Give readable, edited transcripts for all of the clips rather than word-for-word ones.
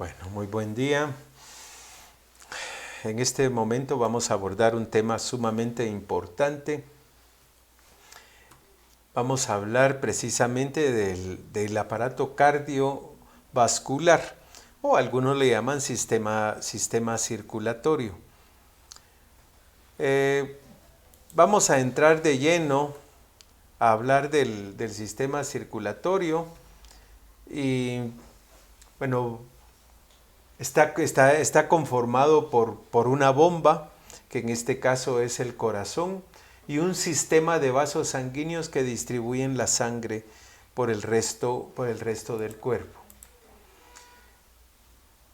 Bueno, muy buen día. En este momento vamos a abordar un tema sumamente importante. Vamos a hablar precisamente del aparato cardiovascular, o algunos le llaman sistema circulatorio. Vamos a entrar de lleno a hablar del sistema circulatorio y bueno, está conformado por una bomba, que en este caso es el corazón, y un sistema de vasos sanguíneos que distribuyen la sangre por el resto del cuerpo.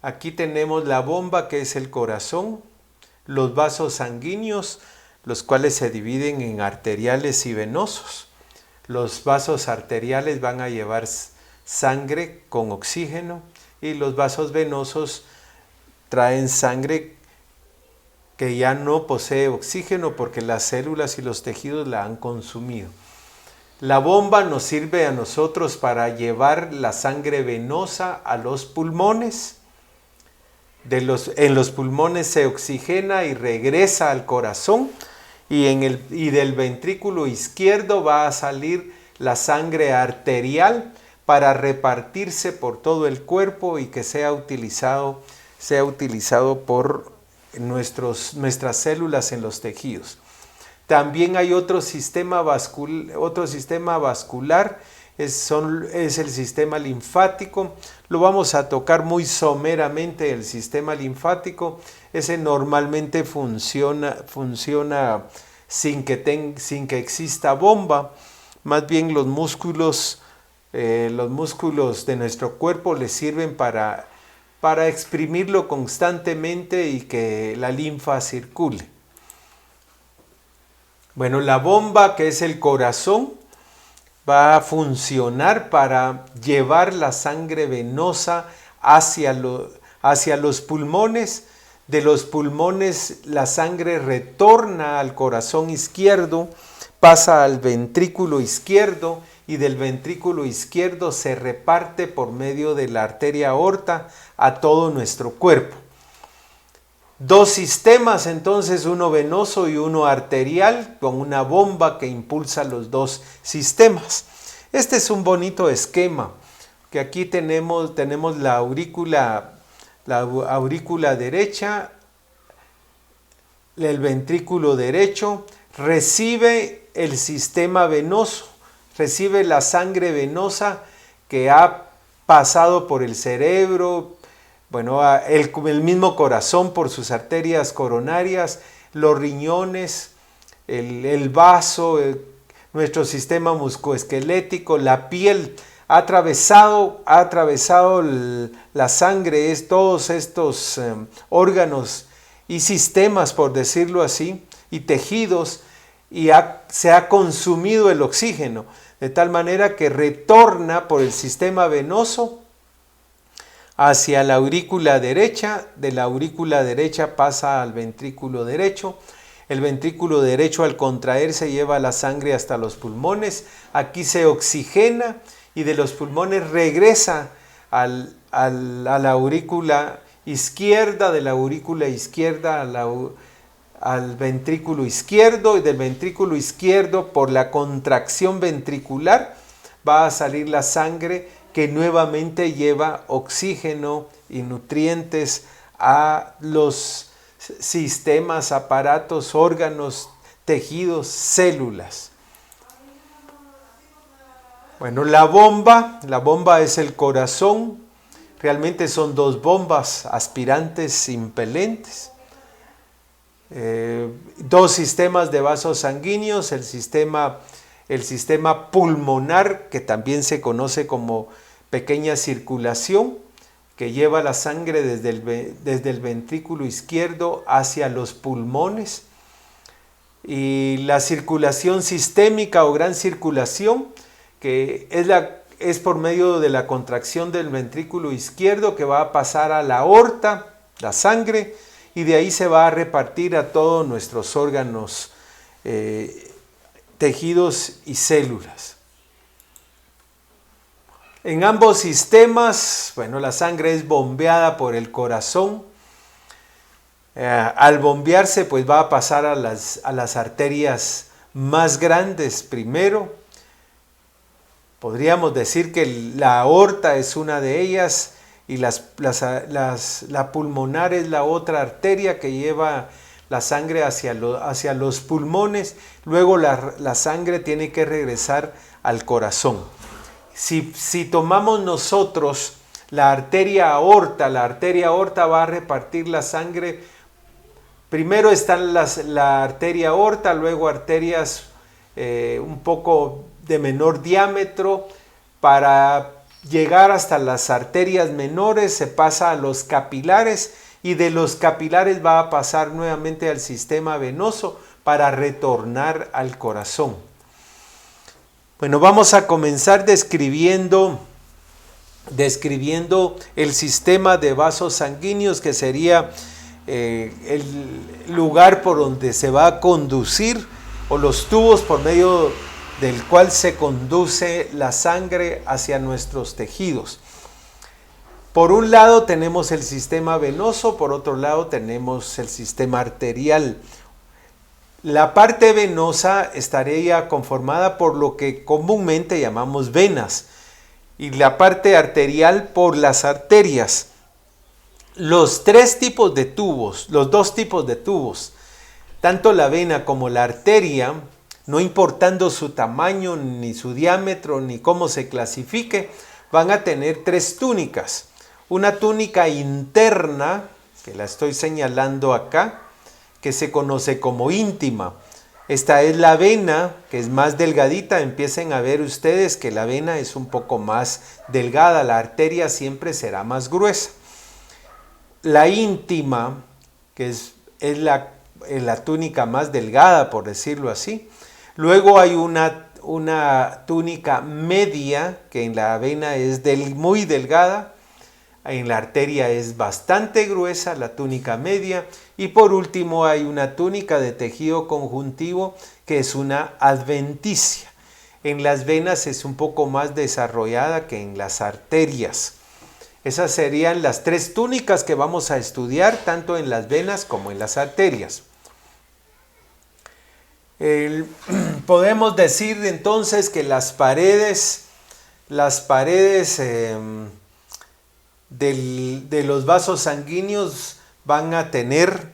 Aquí tenemos la bomba, que es el corazón, los vasos sanguíneos, los cuales se dividen en arteriales y venosos. Los vasos arteriales van a llevar sangre con oxígeno y los vasos venosos traen sangre que ya no posee oxígeno porque las células y los tejidos la han consumido. La bomba nos sirve a nosotros para llevar la sangre venosa a los pulmones. En los pulmones se oxigena y regresa al corazón, y del ventrículo izquierdo va a salir la sangre arterial para repartirse por todo el cuerpo y que sea utilizado por nuestras células en los tejidos. También hay otro sistema vascular, es el sistema linfático. Lo vamos a tocar muy someramente. El sistema linfático, ese normalmente funciona sin que exista bomba. Más bien los músculos de nuestro cuerpo les sirven para exprimirlo constantemente y que la linfa circule. Bueno, la bomba, que es el corazón, va a funcionar para llevar la sangre venosa hacia los pulmones. De los pulmones la sangre retorna al corazón izquierdo, pasa al ventrículo izquierdo y del ventrículo izquierdo se reparte por medio de la arteria aorta a todo nuestro cuerpo. Dos sistemas entonces, uno venoso y uno arterial, con una bomba que impulsa los dos sistemas. Este es un bonito esquema, que aquí tenemos la aurícula derecha, el ventrículo derecho, recibe el sistema venoso, recibe la sangre venosa que ha pasado por el cerebro, el mismo corazón por sus arterias coronarias, los riñones, el vaso, nuestro sistema musculoesquelético, la piel. Ha atravesado la sangre, todos estos órganos y sistemas, por decirlo así, y tejidos, y se ha consumido el oxígeno, de tal manera que retorna por el sistema venoso hacia la aurícula derecha. De la aurícula derecha pasa al ventrículo derecho. El ventrículo derecho, al contraerse, lleva la sangre hasta los pulmones. Aquí se oxigena y de los pulmones regresa a la aurícula izquierda, de la aurícula izquierda al ventrículo izquierdo, y del ventrículo izquierdo, por la contracción ventricular, va a salir la sangre que nuevamente lleva oxígeno y nutrientes a los sistemas, aparatos, órganos, tejidos, células. Bueno, la bomba es el corazón. Realmente son dos bombas aspirantes impelentes. Dos sistemas de vasos sanguíneos, el sistema pulmonar, que también se conoce como pequeña circulación, que lleva la sangre desde el ventrículo izquierdo hacia los pulmones, y la circulación sistémica o gran circulación, que es por medio de la contracción del ventrículo izquierdo, que va a pasar a la aorta, la sangre, y de ahí se va a repartir a todos nuestros órganos, tejidos y células. En ambos sistemas, bueno, la sangre es bombeada por el corazón. Al bombearse, pues va a pasar a las arterias más grandes primero. Podríamos decir que la aorta es una de ellas y la pulmonar es la otra arteria que lleva la sangre hacia los pulmones. Luego la sangre tiene que regresar al corazón. Si tomamos nosotros la arteria aorta va a repartir la sangre. Primero está la arteria aorta, luego arterias un poco de menor diámetro. Para llegar hasta las arterias menores se pasa a los capilares y de los capilares va a pasar nuevamente al sistema venoso para retornar al corazón. Bueno, vamos a comenzar describiendo el sistema de vasos sanguíneos, que sería el lugar por donde se va a conducir, o los tubos por medio del cual se conduce la sangre hacia nuestros tejidos. Por un lado tenemos el sistema venoso, por otro lado tenemos el sistema arterial. La parte venosa estaría conformada por lo que comúnmente llamamos venas y la parte arterial por las arterias. Los dos tipos de tubos, tanto la vena como la arteria, no importando su tamaño, ni su diámetro, ni cómo se clasifique, van a tener tres túnicas. Una túnica interna, que la estoy señalando acá, que se conoce como íntima. Esta es la vena, que es más delgadita. Empiecen a ver ustedes que la vena es un poco más delgada, la arteria siempre será más gruesa. La íntima, que es la túnica más delgada, por decirlo así. Luego hay una túnica media, que en la vena es muy delgada. En la arteria es bastante gruesa, la túnica media. Y por último hay una túnica de tejido conjuntivo, que es una adventicia. En las venas es un poco más desarrollada que en las arterias. Esas serían las tres túnicas que vamos a estudiar, tanto en las venas como en las arterias. Podemos decir entonces que las paredes de los vasos sanguíneos van a tener,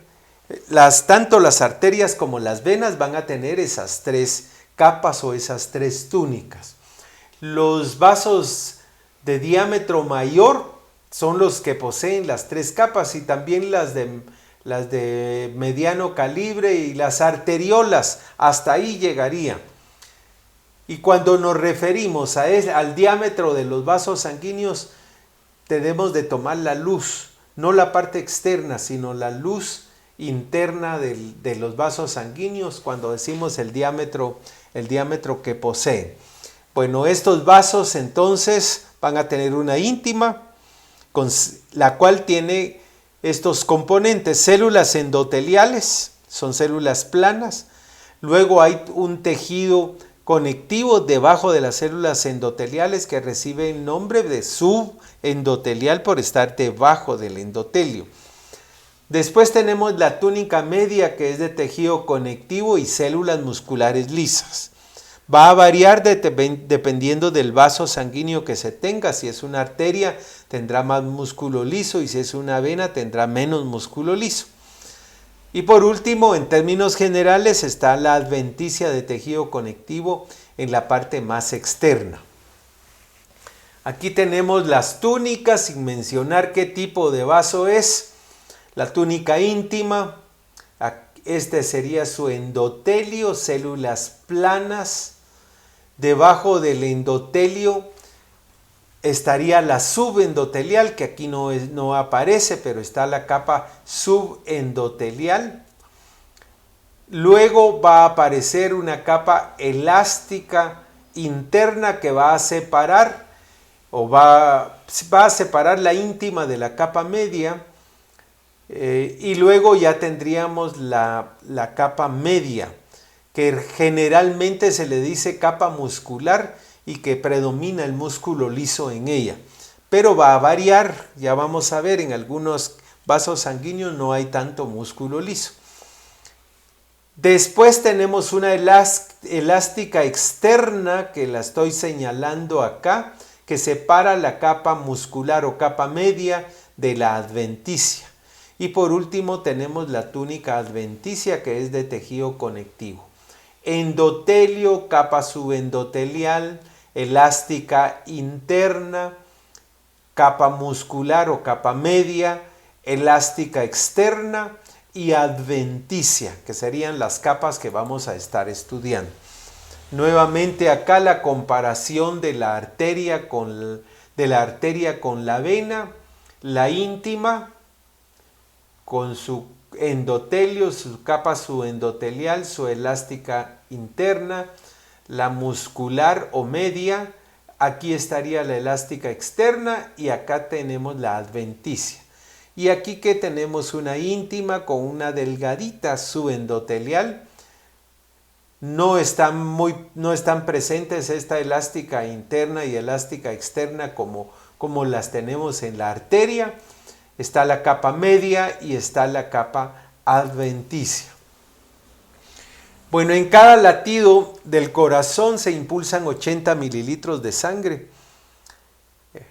tanto las arterias como las venas van a tener esas tres capas o esas tres túnicas. Los vasos de diámetro mayor son los que poseen las tres capas, y también las de mediano calibre y las arteriolas, hasta ahí llegaría. Y cuando nos referimos al diámetro de los vasos sanguíneos, tenemos de tomar la luz, no la parte externa, sino la luz interna de los vasos sanguíneos cuando decimos el diámetro que poseen. Bueno, estos vasos entonces van a tener una íntima, con la cual tiene estos componentes: células endoteliales, son células planas. Luego hay un tejido conectivo debajo de las células endoteliales que recibe el nombre de subendotelial por estar debajo del endotelio. Después tenemos la túnica media, que es de tejido conectivo y células musculares lisas. Va a variar dependiendo del vaso sanguíneo que se tenga. Si es una arteria, tendrá más músculo liso, y si es una vena, tendrá menos músculo liso. Y por último, en términos generales, está la adventicia de tejido conectivo en la parte más externa. Aquí tenemos las túnicas, sin mencionar qué tipo de vaso es. La túnica íntima, este sería su endotelio, células planas. Debajo del endotelio estaría la subendotelial, que aquí no aparece, pero está la capa subendotelial. Luego va a aparecer una capa elástica interna que va a separar la íntima de la capa media, y luego ya tendríamos la capa media, que generalmente se le dice capa muscular, y que predomina el músculo liso en ella. Pero va a variar, ya vamos a ver, en algunos vasos sanguíneos no hay tanto músculo liso. Después tenemos una elástica externa, que la estoy señalando acá, que separa la capa muscular o capa media de la adventicia. Y por último tenemos la túnica adventicia, que es de tejido conectivo. Endotelio, capa subendotelial, elástica interna, capa muscular o capa media, elástica externa y adventicia, que serían las capas que vamos a estar estudiando. Nuevamente acá la comparación de la arteria con la vena, la íntima con su endotelio, su capa subendotelial, su elástica interna, la muscular o media, aquí estaría la elástica externa y acá tenemos la adventicia. Y aquí que tenemos una íntima con una delgadita subendotelial. No están presentes esta elástica interna y elástica externa como las tenemos en la arteria. Está la capa media y está la capa adventicia. Bueno, en cada latido del corazón se impulsan 80 mililitros de sangre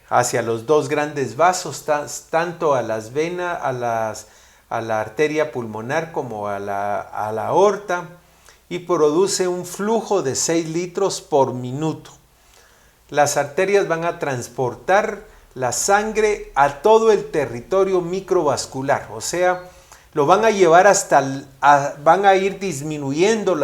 hacia los dos grandes vasos, tanto a las venas, a la arteria pulmonar como a la aorta, y produce un flujo de 6 litros por minuto. Las arterias van a transportar la sangre a todo el territorio microvascular, o sea, lo van a llevar van a ir disminuyendo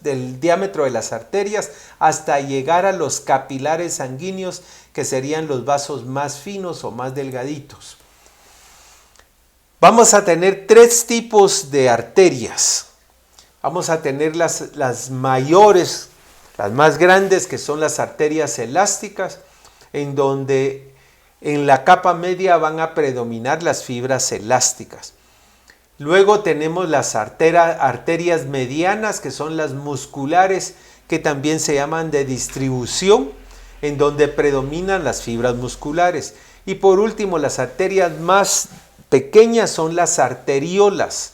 el diámetro de las arterias hasta llegar a los capilares sanguíneos, que serían los vasos más finos o más delgaditos. Vamos a tener 3 tipos de arterias. Vamos a tener las mayores, las más grandes, que son las arterias elásticas, en donde en la capa media van a predominar las fibras elásticas. Luego tenemos las arterias medianas, que son las musculares, que también se llaman de distribución, en donde predominan las fibras musculares. Y por último, las arterias más pequeñas son las arteriolas,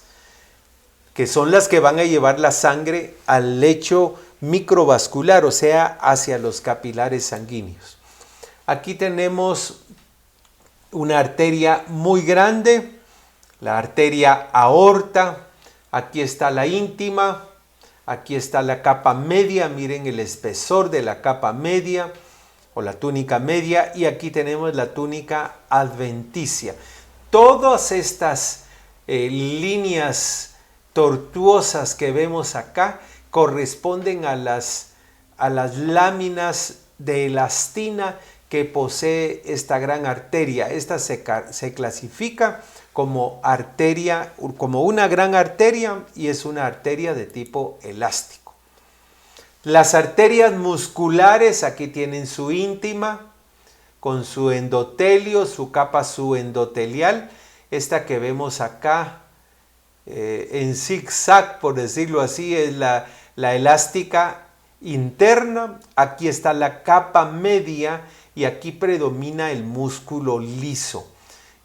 que son las que van a llevar la sangre al lecho microvascular, o sea, hacia los capilares sanguíneos. Aquí tenemos una arteria muy grande, la arteria aorta. Aquí está la íntima, aquí está la capa media, miren el espesor de la capa media o la túnica media, y aquí tenemos la túnica adventicia. Todas estas líneas tortuosas que vemos acá corresponden a las láminas de elastina que posee esta gran arteria. Esta se clasifica como una gran arteria, y es una arteria de tipo elástico. Las arterias musculares, aquí tienen su íntima con su endotelio, su capa subendotelial. Esta que vemos acá en zigzag, por decirlo así, es la elástica interna. Aquí está la capa media y aquí predomina el músculo liso.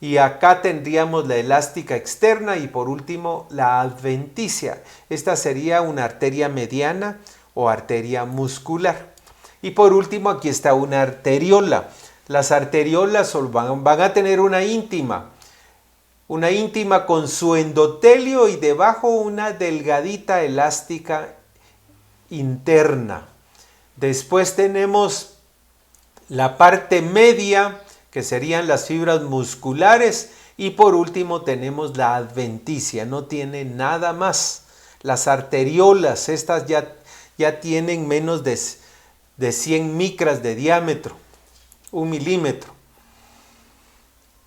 Y acá tendríamos la elástica externa y por último la adventicia. Esta sería una arteria mediana o arteria muscular. Y por último aquí está una arteriola. Las arteriolas van a tener una íntima con su endotelio y debajo una delgadita elástica interna. Después tenemos la parte media, que serían las fibras musculares, y por último tenemos la adventicia, no tiene nada más. Las arteriolas, estas ya tienen menos de 100 micras de diámetro, 1 milímetro.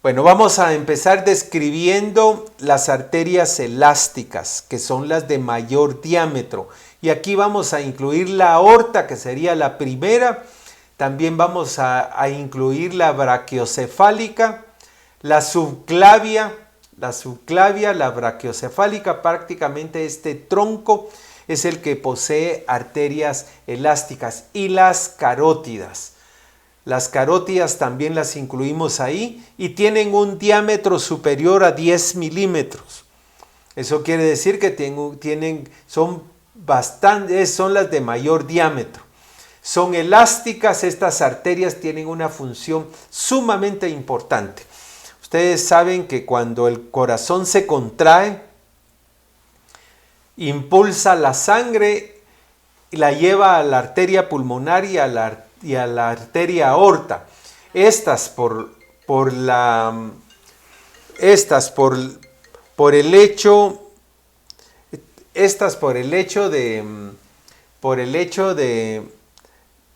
Bueno, vamos a empezar describiendo las arterias elásticas, que son las de mayor diámetro. Y aquí vamos a incluir la aorta, que sería la primera. También vamos a incluir la brachiocefálica, la subclavia, la brachiocefálica, prácticamente este tronco es el que posee arterias elásticas, y las carótidas. Las carótidas también las incluimos ahí y tienen un diámetro superior a 10 milímetros. Eso quiere decir que son las de mayor diámetro. Son elásticas, estas arterias tienen una función sumamente importante. Ustedes saben que cuando el corazón se contrae, impulsa la sangre y la lleva a la arteria pulmonar y a la arteria aorta. Estas por el hecho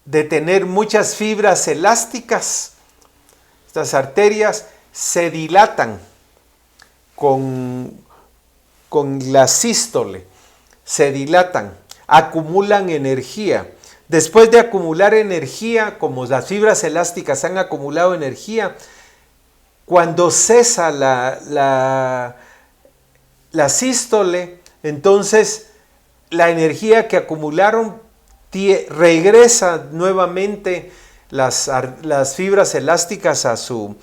de tener muchas fibras elásticas, estas arterias se dilatan con la sístole, se dilatan, acumulan energía. Después de acumular energía, como las fibras elásticas han acumulado energía, cuando cesa la sístole, entonces la energía que acumularon regresa nuevamente las fibras elásticas a su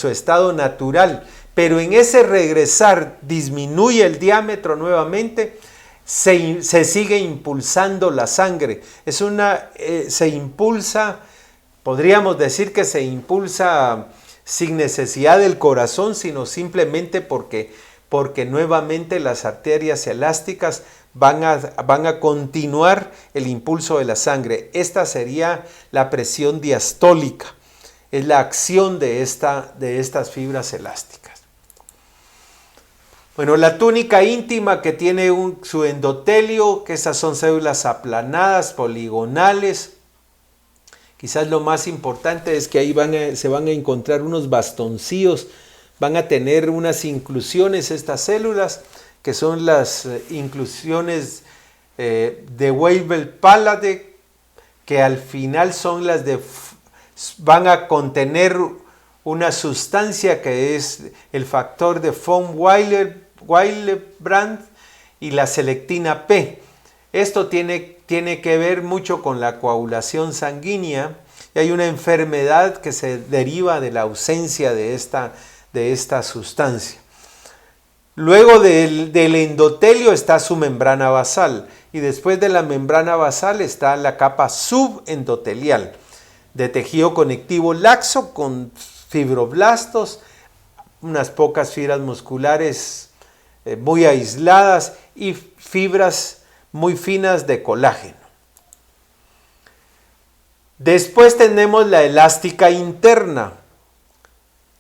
estado natural, pero en ese regresar disminuye el diámetro nuevamente, se sigue impulsando la sangre. Se impulsa, podríamos decir que se impulsa sin necesidad del corazón, sino simplemente porque nuevamente las arterias elásticas van a continuar el impulso de la sangre. Esta sería la presión diastólica, es la acción de estas fibras elásticas. Bueno, la túnica íntima que tiene su endotelio, que esas son células aplanadas, poligonales. Quizás lo más importante es que ahí se van a encontrar unos bastoncillos, van a tener unas inclusiones estas células, que son las inclusiones de Weibel-Palade, que al final son van a contener una sustancia que es el factor de von Willebrand y la selectina P. Esto tiene que ver mucho con la coagulación sanguínea, y hay una enfermedad que se deriva de la ausencia de esta sustancia. Luego del endotelio está su membrana basal, y después de la membrana basal está la capa subendotelial de tejido conectivo laxo con fibroblastos, unas pocas fibras musculares muy aisladas y fibras muy finas de colágeno. Después tenemos la elástica interna.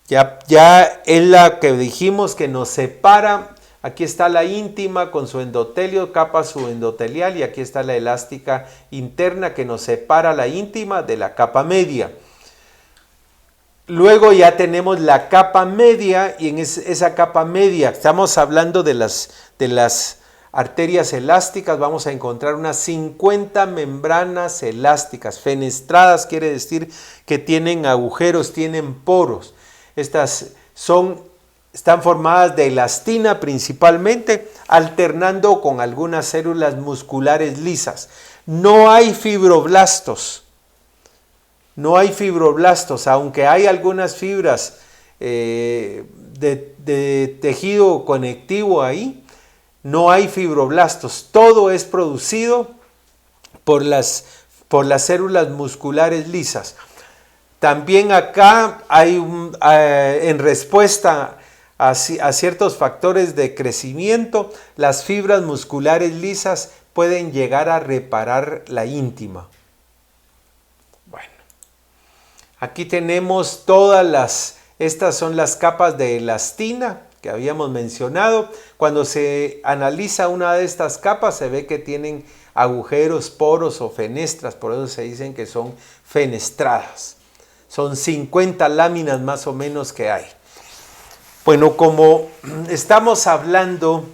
Ya es la que dijimos que nos separa. Aquí está la íntima con su endotelio, capa subendotelial, y aquí está la elástica interna que nos separa la íntima de la capa media. Luego ya tenemos la capa media, y en esa capa media estamos hablando de las arterias elásticas. Vamos a encontrar unas 50 membranas elásticas, fenestradas, quiere decir que tienen agujeros, tienen poros. Estas están formadas de elastina principalmente, alternando con algunas células musculares lisas. No hay fibroblastos. No hay fibroblastos, aunque hay algunas fibras de tejido conectivo ahí, no hay fibroblastos. Todo es producido por las células musculares lisas. También acá hay en respuesta a ciertos factores de crecimiento, las fibras musculares lisas pueden llegar a reparar la íntima. Bueno, aquí tenemos estas son las capas de elastina que habíamos mencionado. Cuando se analiza una de estas capas se ve que tienen agujeros, poros o fenestras, por eso se dicen que son fenestradas. Son 50 láminas más o menos que hay. Bueno, como estamos hablando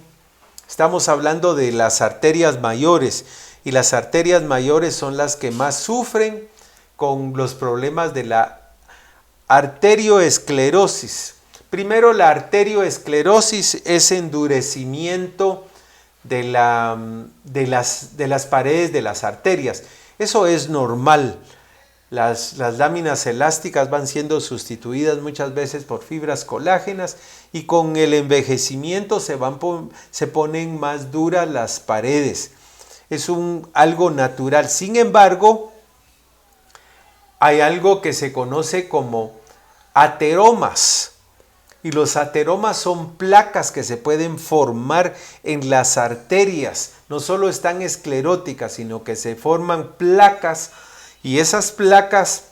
de las arterias mayores, y las arterias mayores son las que más sufren con los problemas de la arterioesclerosis. Primero, la arterioesclerosis es endurecimiento las paredes de las arterias. Eso es normal. Las láminas elásticas van siendo sustituidas muchas veces por fibras colágenas y con el envejecimiento se ponen más duras las paredes. Es algo natural. Sin embargo, hay algo que se conoce como ateromas. Y los ateromas son placas que se pueden formar en las arterias. No solo están escleróticas, sino que se forman placas. Y esas placas,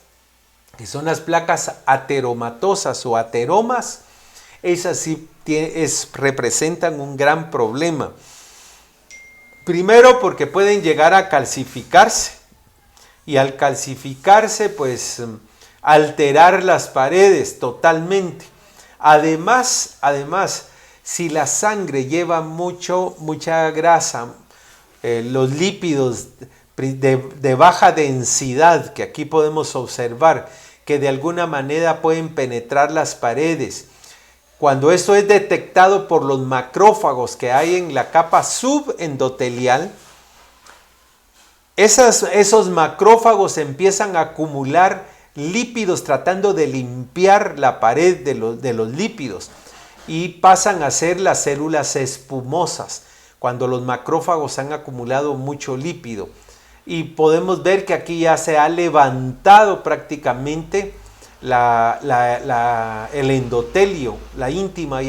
que son las placas ateromatosas o ateromas, esas sí representan un gran problema. Primero porque pueden llegar a calcificarse. Y al calcificarse, pues alterar las paredes totalmente. Además, si la sangre lleva mucha grasa, los lípidos de baja densidad, que aquí podemos observar, que de alguna manera pueden penetrar las paredes. Cuando esto es detectado por los macrófagos que hay en la capa subendotelial, esos macrófagos empiezan a acumular lípidos tratando de limpiar la pared de los lípidos y pasan a ser las células espumosas cuando los macrófagos han acumulado mucho lípido. Y podemos ver que aquí ya se ha levantado prácticamente el endotelio, la íntima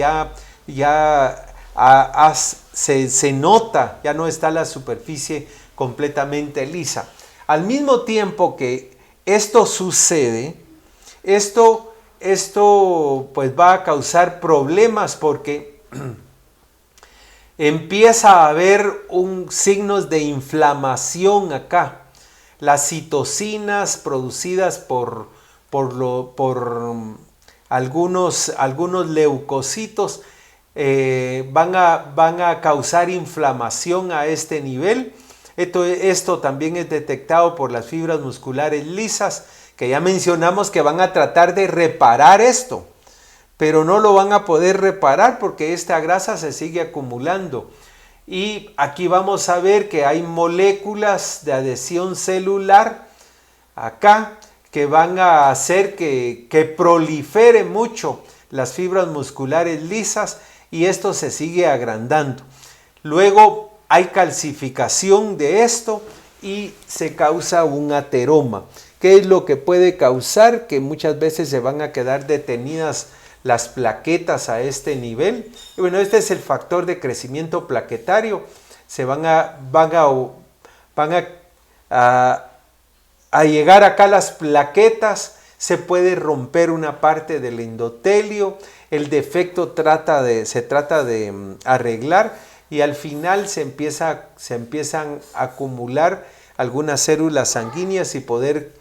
se nota, ya no está la superficie completamente lisa. Al mismo tiempo que esto sucede, esto pues va a causar problemas porque empieza a haber signos de inflamación acá. Las citocinas producidas por algunos leucocitos van a causar inflamación a este nivel. Esto también es detectado por las fibras musculares lisas, que ya mencionamos que van a tratar de reparar esto, pero no lo van a poder reparar porque esta grasa se sigue acumulando. Y aquí vamos a ver que hay moléculas de adhesión celular acá que van a hacer que prolifere mucho las fibras musculares lisas y esto se sigue agrandando. Luego hay calcificación de esto y se causa un ateroma. ¿Qué es lo que puede causar? Que muchas veces se van a quedar detenidas las plaquetas a este nivel. Y bueno, este es el factor de crecimiento plaquetario. Se van a llegar acá las plaquetas, se puede romper una parte del endotelio, el defecto se trata de arreglar y al final se empiezan a acumular algunas células sanguíneas y poder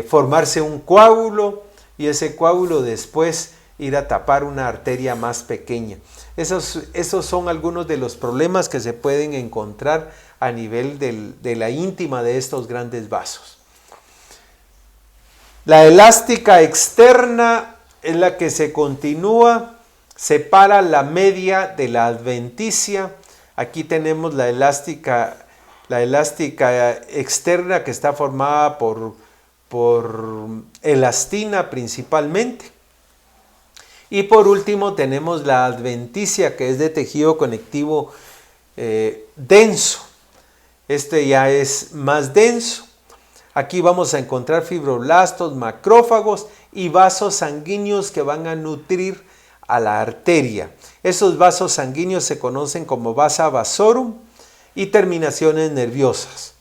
formarse un coágulo y ese coágulo después ir a tapar una arteria más pequeña. Esos son algunos de los problemas que se pueden encontrar a nivel de la íntima de estos grandes vasos. La elástica externa es la que se continúa, separa la media de la adventicia. Aquí tenemos la elástica externa que está formada por elastina principalmente. Y por último tenemos la adventicia que es de tejido conectivo denso. Este ya es más denso. Aquí vamos a encontrar fibroblastos, macrófagos y vasos sanguíneos que van a nutrir a la arteria. Esos vasos sanguíneos se conocen como vasa vasorum y terminaciones nerviosas.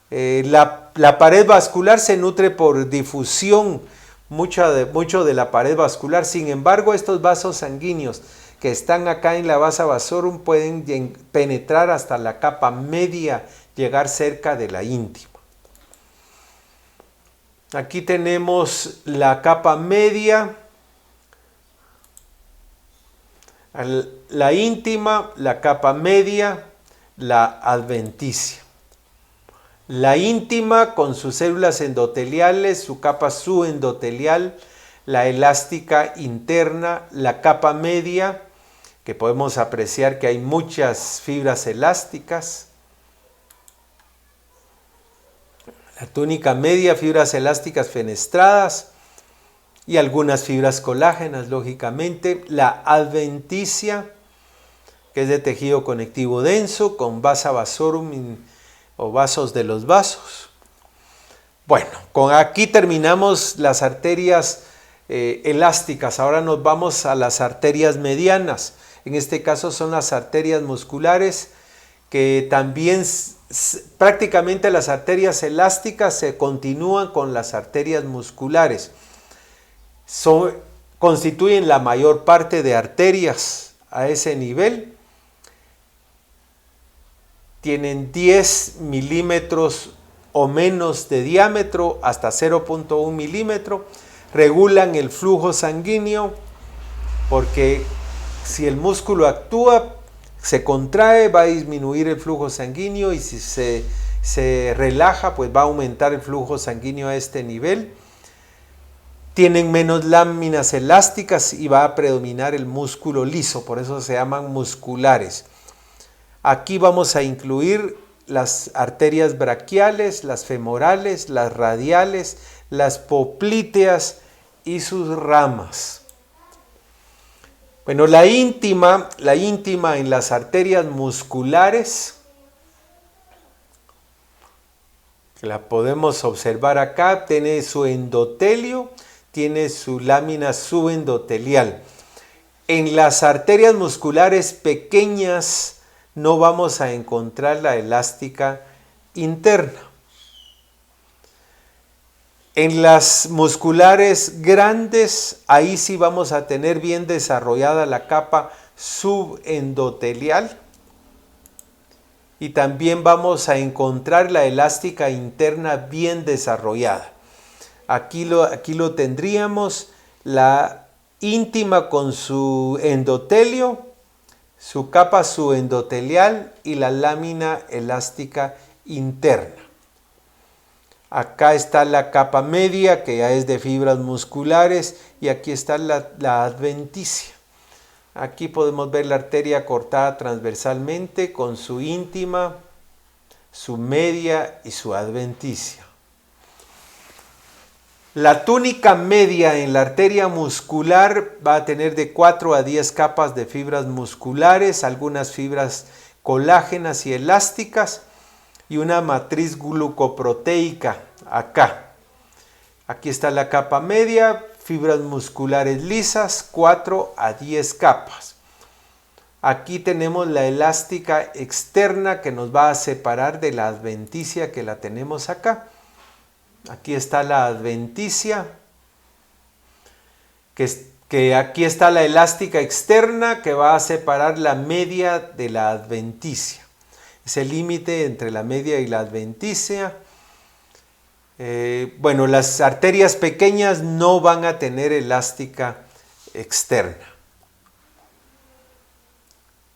La pared vascular se nutre por difusión, mucho de la pared vascular. Sin embargo, estos vasos sanguíneos que están acá en la vasa vasorum pueden penetrar hasta la capa media, llegar cerca de la íntima. Aquí tenemos la capa media, la íntima, la capa media, la adventicia. La íntima con sus células endoteliales, su capa subendotelial, la elástica interna, la capa media, que podemos apreciar que hay muchas fibras elásticas. La túnica media, fibras elásticas fenestradas y algunas fibras colágenas, lógicamente. La adventicia, que es de tejido conectivo denso, con vasa vasorum o vasos de los vasos. Bueno, con aquí terminamos las arterias elásticas. Ahora nos vamos a las arterias medianas. En este caso son las arterias musculares, que también prácticamente las arterias elásticas se continúan con las arterias musculares. Constituyen la mayor parte de arterias a ese nivel. Tienen 10 milímetros o menos de diámetro, hasta 0.1 milímetro. Regulan el flujo sanguíneo, porque si el músculo actúa, se contrae, va a disminuir el flujo sanguíneo, y si se relaja, pues va a aumentar el flujo sanguíneo a este nivel. Tienen menos láminas elásticas y va a predominar el músculo liso, por eso se llaman musculares. Aquí vamos a incluir las arterias braquiales, las femorales, las radiales, las poplíteas y sus ramas. Bueno, la íntima en las arterias musculares, que la podemos observar acá, tiene su endotelio, tiene su lámina subendotelial. En las arterias musculares pequeñas no vamos a encontrar la elástica interna. En las musculares grandes, ahí sí vamos a tener bien desarrollada la capa subendotelial, y también vamos a encontrar la elástica interna bien desarrollada. Aquí lo tendríamos, la íntima con su endotelio, su capa subendotelial y la lámina elástica interna. Acá está la capa media, que ya es de fibras musculares, y aquí está la adventicia. Aquí podemos ver la arteria cortada transversalmente con su íntima, su media y su adventicia. La túnica media en la arteria muscular va a tener de 4 a 10 capas de fibras musculares, algunas fibras colágenas y elásticas, y una matriz glucoproteica acá. Aquí está la capa media, fibras musculares lisas, 4 a 10 capas. Aquí tenemos la elástica externa, que nos va a separar de la adventicia, que la tenemos acá. Aquí está la adventicia, que aquí está la elástica externa, que va a separar la media de la adventicia. Es el límite entre la media y la adventicia. Bueno, las arterias pequeñas no van a tener elástica externa.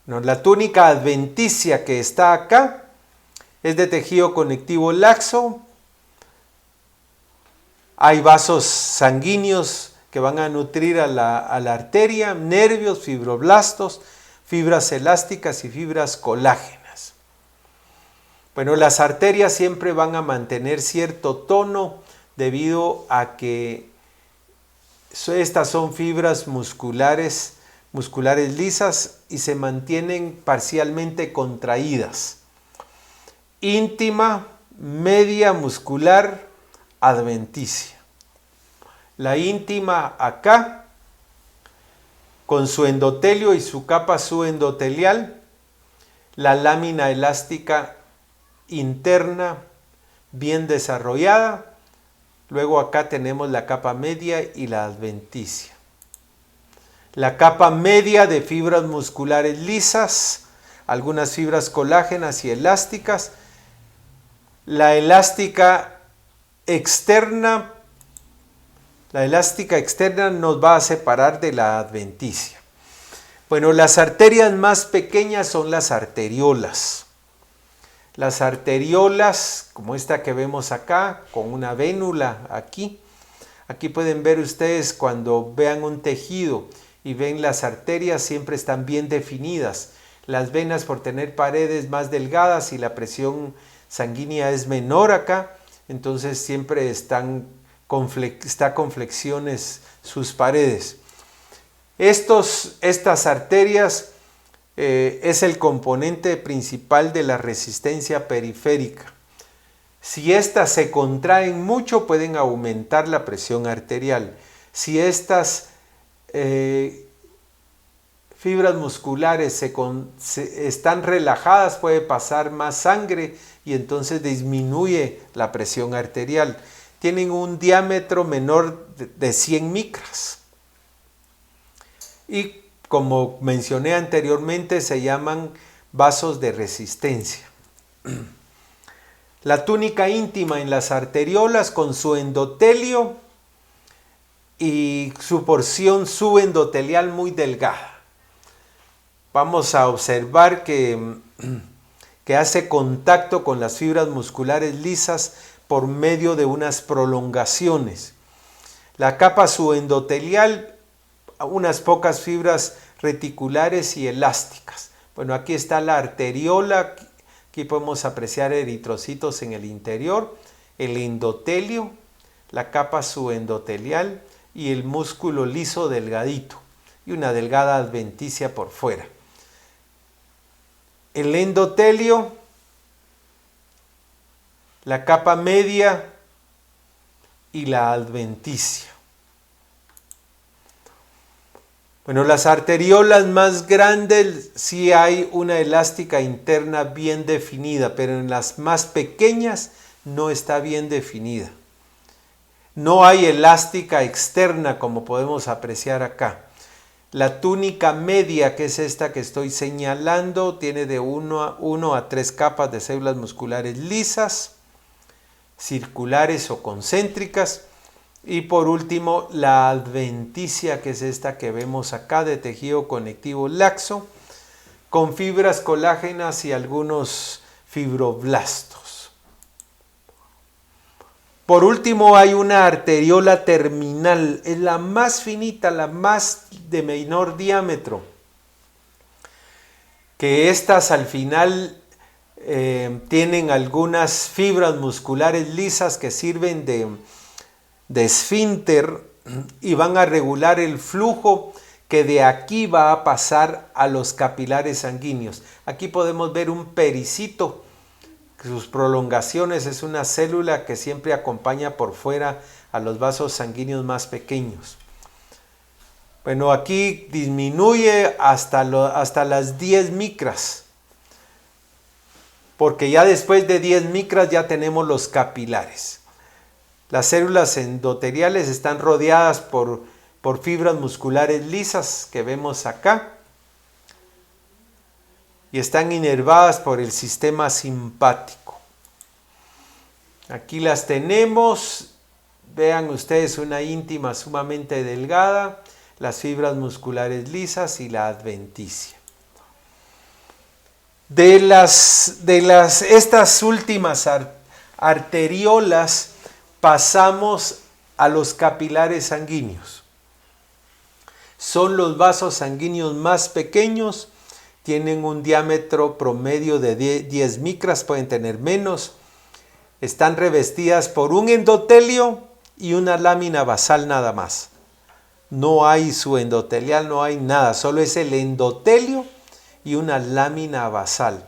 No, la túnica adventicia, que está acá, es de tejido conectivo laxo. Hay vasos sanguíneos que van a nutrir a la arteria, nervios, fibroblastos, fibras elásticas y fibras colágenas. Bueno, las arterias siempre van a mantener cierto tono debido a que estas son fibras musculares lisas y se mantienen parcialmente contraídas. Íntima, media muscular, adventicia. La íntima acá, con su endotelio y su capa subendotelial, la lámina elástica interna bien desarrollada. Luego acá tenemos la capa media y la adventicia. La capa media de fibras musculares lisas, algunas fibras colágenas y elásticas. La elástica externa nos va a separar de la adventicia. Bueno, las arterias más pequeñas son las arteriolas. Las arteriolas, como esta que vemos acá, con una vénula aquí. Aquí pueden ver ustedes, cuando vean un tejido y ven las arterias siempre están bien definidas. Las venas, por tener paredes más delgadas y la presión sanguínea es menor acá, entonces siempre está con flexiones sus paredes. Estas arterias es el componente principal de la resistencia periférica. Si estas se contraen mucho, pueden aumentar la presión arterial. Si estas fibras musculares están relajadas, puede pasar más sangre y entonces disminuye la presión arterial. Tienen un diámetro menor de 100 micras. Y como mencioné anteriormente, se llaman vasos de resistencia. La túnica íntima en las arteriolas con su endotelio y su porción subendotelial muy delgada. Vamos a observar que hace contacto con las fibras musculares lisas por medio de unas prolongaciones. La capa subendotelial, unas pocas fibras reticulares y elásticas. Bueno, aquí está la arteriola, aquí podemos apreciar eritrocitos en el interior, el endotelio, la capa subendotelial y el músculo liso delgadito y una delgada adventicia por fuera. El endotelio, la capa media y la adventicia. Bueno, las arteriolas más grandes sí hay una elástica interna bien definida, pero en las más pequeñas no está bien definida. No hay elástica externa como podemos apreciar acá. La túnica media, que es esta que estoy señalando, tiene de 1 a 3 capas de células musculares lisas, circulares o concéntricas. Y por último, la adventicia, que es esta que vemos acá, de tejido conectivo laxo, con fibras colágenas y algunos fibroblastos. Por último, hay una arteriola terminal, es la más finita, la más de menor diámetro, que estas al final tienen algunas fibras musculares lisas que sirven de esfínter y van a regular el flujo que de aquí va a pasar a los capilares sanguíneos. Aquí podemos ver un pericito. Sus prolongaciones es una célula que siempre acompaña por fuera a los vasos sanguíneos más pequeños. Bueno, aquí disminuye hasta las 10 micras, porque ya después de 10 micras ya tenemos los capilares. Las células endoteliales están rodeadas por fibras musculares lisas que vemos acá y están inervadas por el sistema simpático. Aquí las tenemos, vean ustedes, una íntima sumamente delgada, las fibras musculares lisas y la adventicia. Estas últimas arteriolas pasamos a los capilares sanguíneos. Son los vasos sanguíneos más pequeños, tienen un diámetro promedio de 10 micras, pueden tener menos. Están revestidas por un endotelio y una lámina basal nada más. No hay subendotelial, no hay nada, solo es el endotelio y una lámina basal.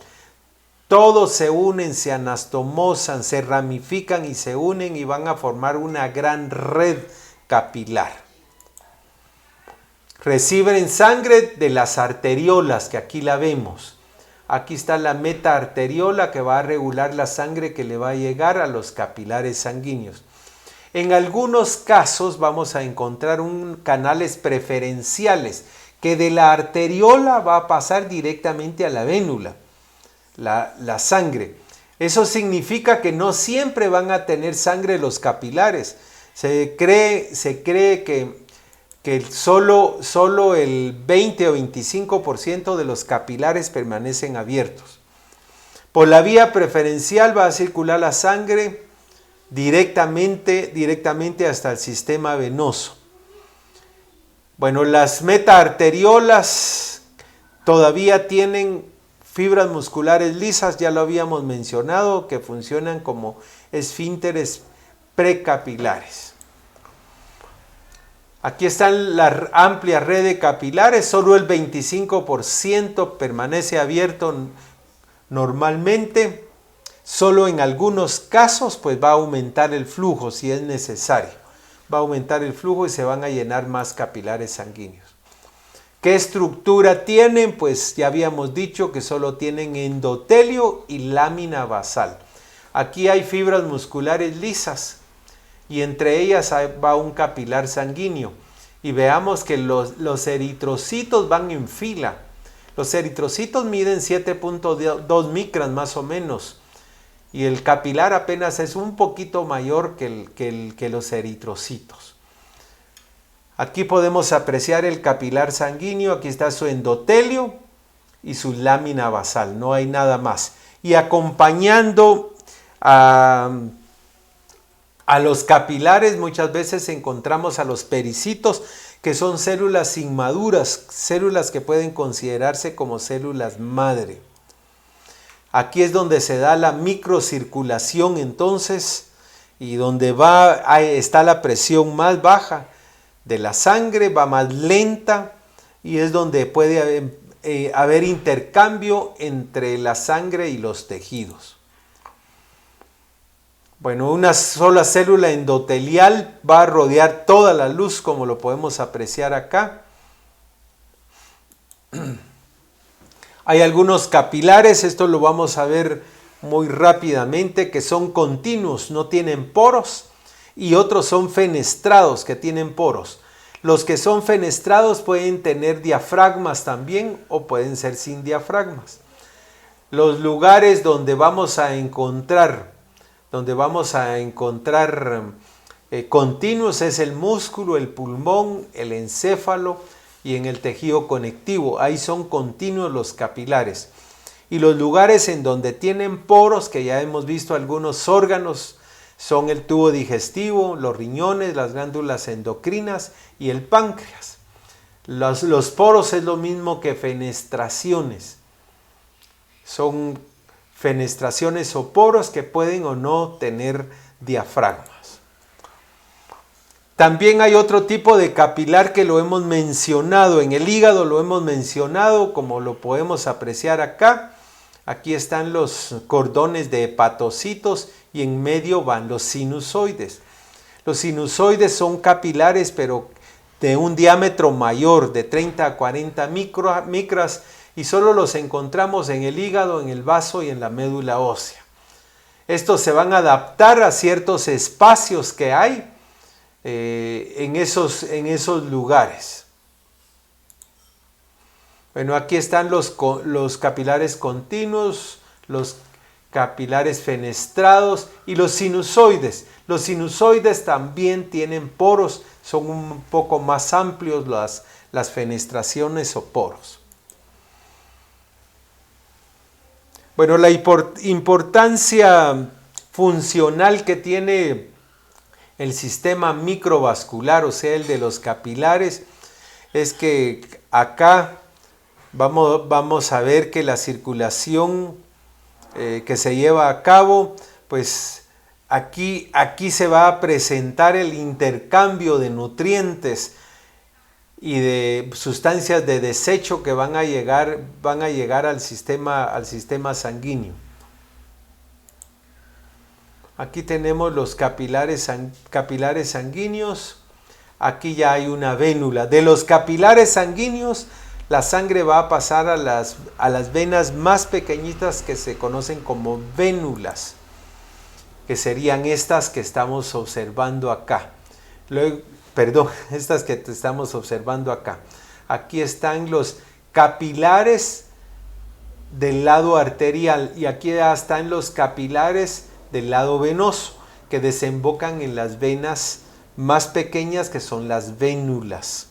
Todos se unen, se anastomosan, se ramifican y se unen y van a formar una gran red capilar. Reciben sangre de las arteriolas, que aquí la vemos. Aquí está la metaarteriola que va a regular la sangre que le va a llegar a los capilares sanguíneos. En algunos casos vamos a encontrar canales preferenciales que de la arteriola va a pasar directamente a la vénula, la sangre. Eso significa que no siempre van a tener sangre los capilares. Se cree que solo el 20 o 25% de los capilares permanecen abiertos. Por la vía preferencial va a circular la sangre directamente hasta el sistema venoso. Bueno, las metaarteriolas todavía tienen fibras musculares lisas, ya lo habíamos mencionado, que funcionan como esfínteres precapilares. Aquí están la amplia red de capilares, solo el 25% permanece abierto normalmente, solo en algunos casos pues va a aumentar el flujo si es necesario. Va a aumentar el flujo y se van a llenar más capilares sanguíneos. ¿Qué estructura tienen? Pues ya habíamos dicho que solo tienen endotelio y lámina basal. Aquí hay fibras musculares lisas y entre ellas va un capilar sanguíneo. Y veamos que los eritrocitos van en fila. Los eritrocitos miden 7.2 micras más o menos. Y el capilar apenas es un poquito mayor que los eritrocitos. Aquí podemos apreciar el capilar sanguíneo, aquí está su endotelio y su lámina basal, no hay nada más. Y acompañando a los capilares muchas veces encontramos a los pericitos, que son células inmaduras, células que pueden considerarse como células madre. Aquí es donde se da la microcirculación entonces y donde está la presión más baja de la sangre, va más lenta y es donde puede haber intercambio entre la sangre y los tejidos. Bueno, una sola célula endotelial va a rodear toda la luz, como lo podemos apreciar acá. Hay algunos capilares, esto lo vamos a ver muy rápidamente, que son continuos, no tienen poros, y otros son fenestrados, que tienen poros. Los que son fenestrados pueden tener diafragmas también, o pueden ser sin diafragmas. Los lugares donde vamos a encontrar continuos es el músculo, el pulmón, el encéfalo y en el tejido conectivo. Ahí son continuos los capilares. Y los lugares en donde tienen poros, que ya hemos visto algunos órganos, son el tubo digestivo, los riñones, las glándulas endocrinas y el páncreas. Los poros es lo mismo que fenestraciones. Son fenestraciones o poros que pueden o no tener diafragmas. También hay otro tipo de capilar que lo hemos mencionado, en el hígado lo hemos mencionado, como lo podemos apreciar acá. Aquí están los cordones de hepatocitos y en medio van los sinusoides. Los sinusoides son capilares, pero de un diámetro mayor, de 30 a 40 micras, y solo los encontramos en el hígado, en el vaso y en la médula ósea. Estos se van a adaptar a ciertos espacios que hay en esos lugares. Bueno, aquí están los capilares continuos, los capilares fenestrados y los sinusoides. Los sinusoides también tienen poros, son un poco más amplios las fenestraciones o poros. Bueno, la importancia funcional que tiene el sistema microvascular, o sea, el de los capilares, es que acá vamos a ver que la circulación que se lleva a cabo, pues aquí se va a presentar el intercambio de nutrientes y de sustancias de desecho que van a llegar al sistema sanguíneo. Aquí tenemos los capilares sanguíneos. Aquí ya hay una vénula. De los capilares sanguíneos, la sangre va a pasar a las venas más pequeñitas que se conocen como vénulas, que serían estas que estamos observando acá. Estas que estamos observando acá. Aquí están los capilares del lado arterial y aquí ya están los capilares del lado venoso, que desembocan en las venas más pequeñas, que son las vénulas.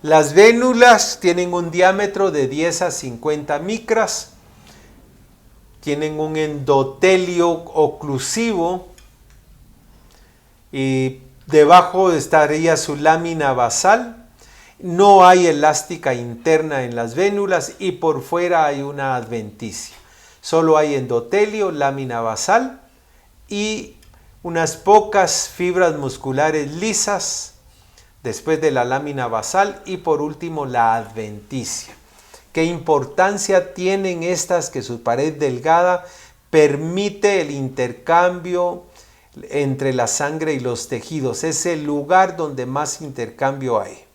Las vénulas tienen un diámetro de 10 a 50 micras, tienen un endotelio oclusivo y debajo estaría su lámina basal. No hay elástica interna en las vénulas y por fuera hay una adventicia. Solo hay endotelio, lámina basal y unas pocas fibras musculares lisas después de la lámina basal y por último la adventicia. ¿Qué importancia tienen estas? Que su pared delgada permite el intercambio entre la sangre y los tejidos. Es el lugar donde más intercambio hay.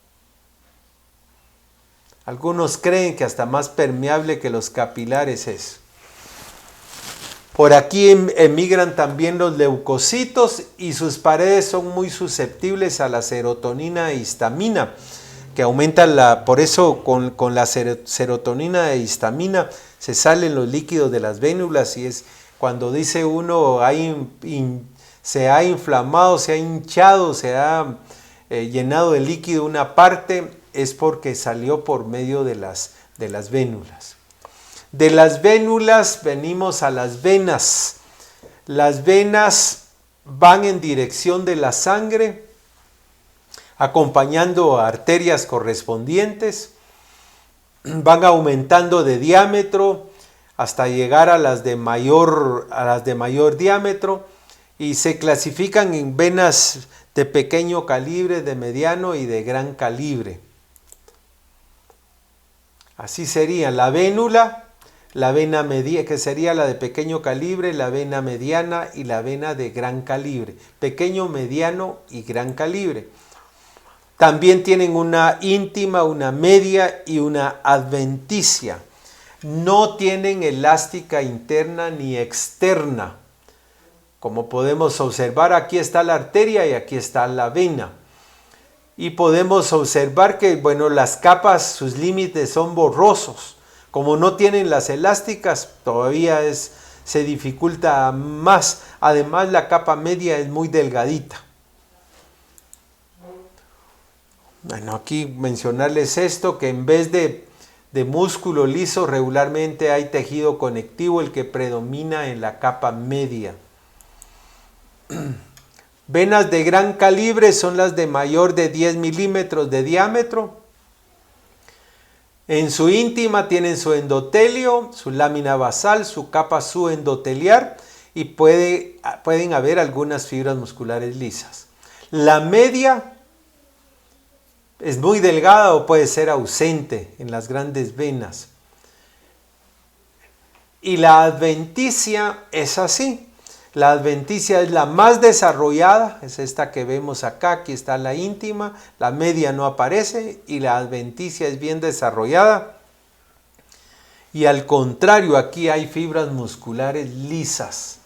Algunos creen que hasta más permeable que los capilares es. Por aquí emigran también los leucocitos y sus paredes son muy susceptibles a la serotonina e histamina, que aumenta por eso con la serotonina e histamina se salen los líquidos de las vénulas y es cuando dice uno se ha inflamado, se ha hinchado, se ha llenado de líquido una parte, es porque salió por medio de las vénulas. De las vénulas venimos a las venas. Las venas van en dirección de la sangre, acompañando a arterias correspondientes, van aumentando de diámetro hasta llegar a las de mayor diámetro y se clasifican en venas de pequeño calibre, de mediano y de gran calibre. Así sería la vénula, la vena media, que sería la de pequeño calibre, la vena mediana y la vena de gran calibre. Pequeño, mediano y gran calibre. También tienen una íntima, una media y una adventicia. No tienen elástica interna ni externa. Como podemos observar, aquí está la arteria y aquí está la vena. Y podemos observar que, bueno, las capas, sus límites son borrosos. Como no tienen las elásticas, todavía se dificulta más. Además, la capa media es muy delgadita. Bueno, aquí mencionarles esto, que en vez de músculo liso, regularmente hay tejido conectivo, el que predomina en la capa media. Venas de gran calibre son las de mayor de 10 milímetros de diámetro. En su íntima tienen su endotelio, su lámina basal, su capa subendoteliar y pueden haber algunas fibras musculares lisas. La media es muy delgada o puede ser ausente en las grandes venas. Y la adventicia es así. La adventicia es la más desarrollada, es esta que vemos acá, aquí está la íntima, la media no aparece y la adventicia es bien desarrollada. Y al contrario, aquí hay fibras musculares lisas.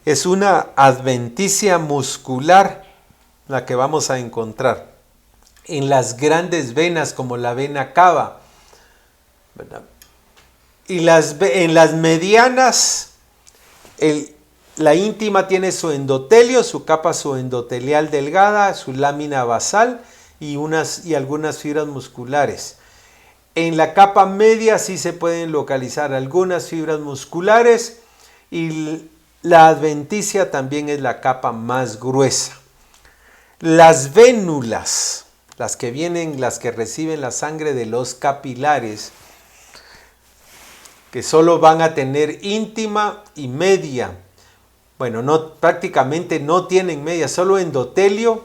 Es una adventicia muscular la que vamos a encontrar en las grandes venas como la vena cava. Y en las medianas, la íntima tiene su endotelio, su capa subendotelial delgada, su lámina basal y algunas fibras musculares. En la capa media sí se pueden localizar algunas fibras musculares y la adventicia también es la capa más gruesa. Las vénulas, las que reciben la sangre de los capilares, que solo van a tener íntima y media. Bueno, prácticamente no tienen media, solo endotelio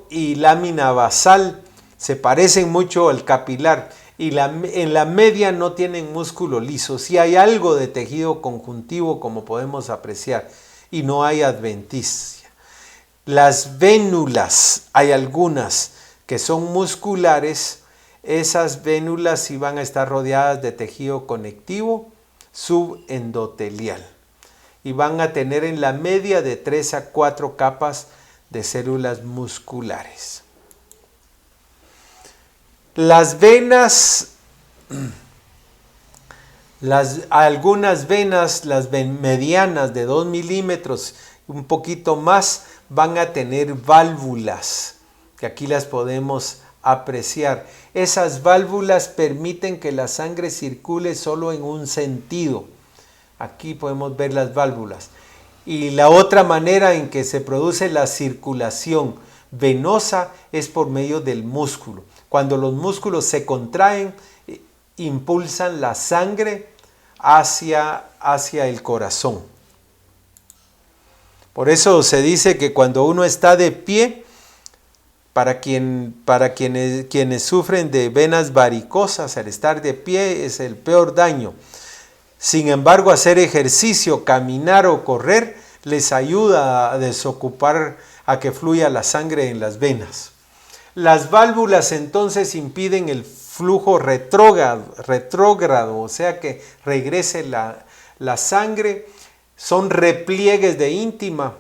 y lámina basal se parecen mucho al capilar y en la media no tienen músculo liso. Sí hay algo de tejido conjuntivo como podemos apreciar y no hay adventicia. Las vénulas, hay algunas que son musculares, esas vénulas sí van a estar rodeadas de tejido conectivo subendotelial y van a tener en la media de 3 a 4 capas de células musculares. Las venas, algunas venas, las medianas de 2 milímetros, un poquito más, van a tener válvulas, que aquí las podemos apreciar. Esas válvulas permiten que la sangre circule solo en un sentido. Aquí podemos ver las válvulas. Y la otra manera en que se produce la circulación venosa es por medio del músculo. Cuando los músculos se contraen, impulsan la sangre hacia el corazón. Por eso se dice que cuando uno está de pie, para quienes sufren de venas varicosas, el estar de pie es el peor daño. Sin embargo, hacer ejercicio, caminar o correr les ayuda a desocupar, a que fluya la sangre en las venas. Las válvulas entonces impiden el flujo retrógrado, o sea que regrese la sangre. Son repliegues de íntima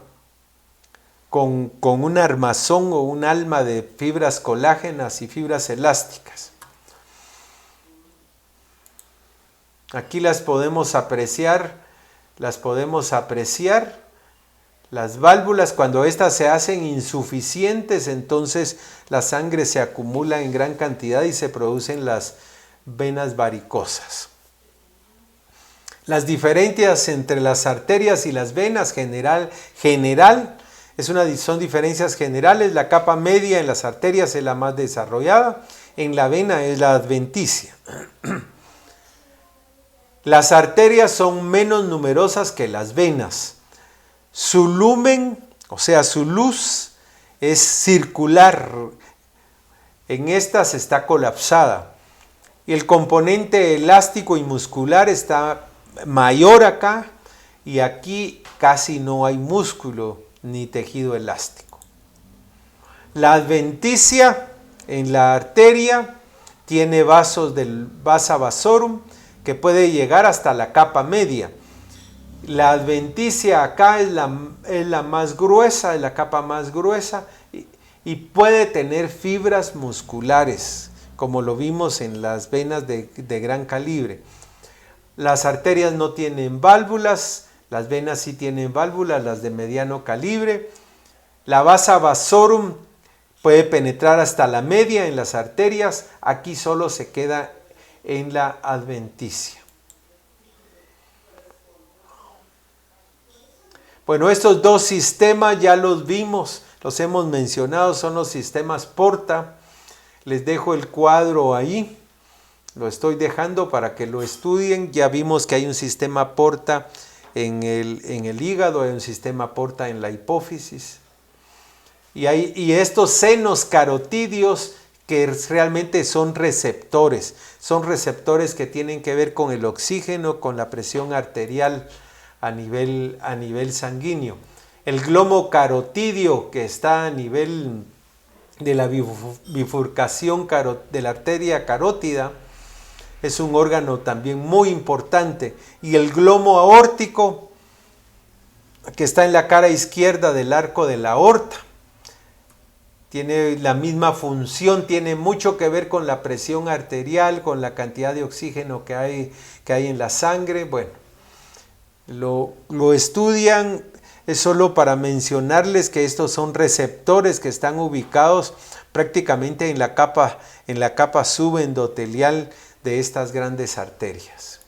con un armazón o un alma de fibras colágenas y fibras elásticas. Aquí las podemos apreciar. Las válvulas, cuando éstas se hacen insuficientes, entonces la sangre se acumula en gran cantidad y se producen las venas varicosas. Las diferencias entre las arterias y las venas son diferencias generales. La capa media en las arterias es la más desarrollada, en la vena es la adventicia. Las arterias son menos numerosas que las venas. Su lumen, o sea, su luz, es circular. En estas está colapsada. Y el componente elástico y muscular está mayor acá, y aquí casi no hay músculo ni tejido elástico. La adventicia en la arteria tiene vasos del vasa vasorum que puede llegar hasta la capa media. La adventicia acá es la más gruesa, es la capa más gruesa, y puede tener fibras musculares, como lo vimos en las venas de gran calibre. Las arterias no tienen válvulas, las venas sí tienen válvulas, las de mediano calibre. La vasa vasorum puede penetrar hasta la media en las arterias, aquí solo se queda en la adventicia. Bueno, estos dos sistemas ya los vimos, los hemos mencionado, son los sistemas Porta. Les dejo el cuadro ahí, lo estoy dejando para que lo estudien. Ya vimos que hay un sistema Porta en el hígado, hay un sistema Porta en la hipófisis. Y estos senos carotídeos que realmente son receptores que tienen que ver con el oxígeno, con la presión arterial a nivel sanguíneo. El glomo carotídeo, que está a nivel de la bifurcación de la arteria carótida, es un órgano también muy importante. Y el glomo aórtico, que está en la cara izquierda del arco de la aorta, tiene la misma función, tiene mucho que ver con la presión arterial, con la cantidad de oxígeno que hay en la sangre. Bueno, lo estudian, es solo para mencionarles que estos son receptores que están ubicados prácticamente en la capa subendotelial de estas grandes arterias.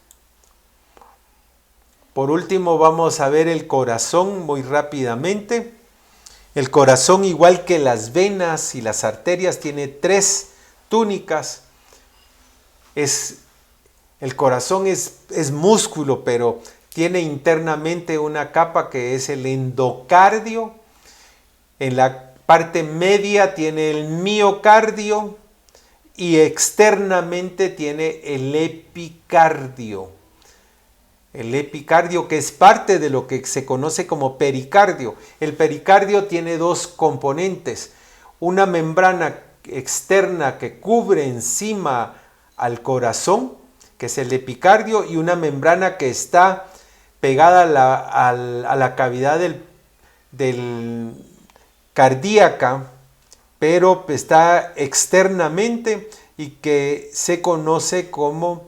Por último, vamos a ver el corazón muy rápidamente. El corazón, igual que las venas y las arterias, tiene 3 túnicas. El corazón es músculo, pero tiene internamente una capa que es el endocardio. En la parte media tiene el miocardio y externamente tiene el epicardio. El epicardio, que es parte de lo que se conoce como pericardio. El pericardio tiene 2 componentes. Una membrana externa que cubre encima al corazón, que es el epicardio, y una membrana que está pegada a la cavidad del cardíaca, pero está externamente y que se conoce como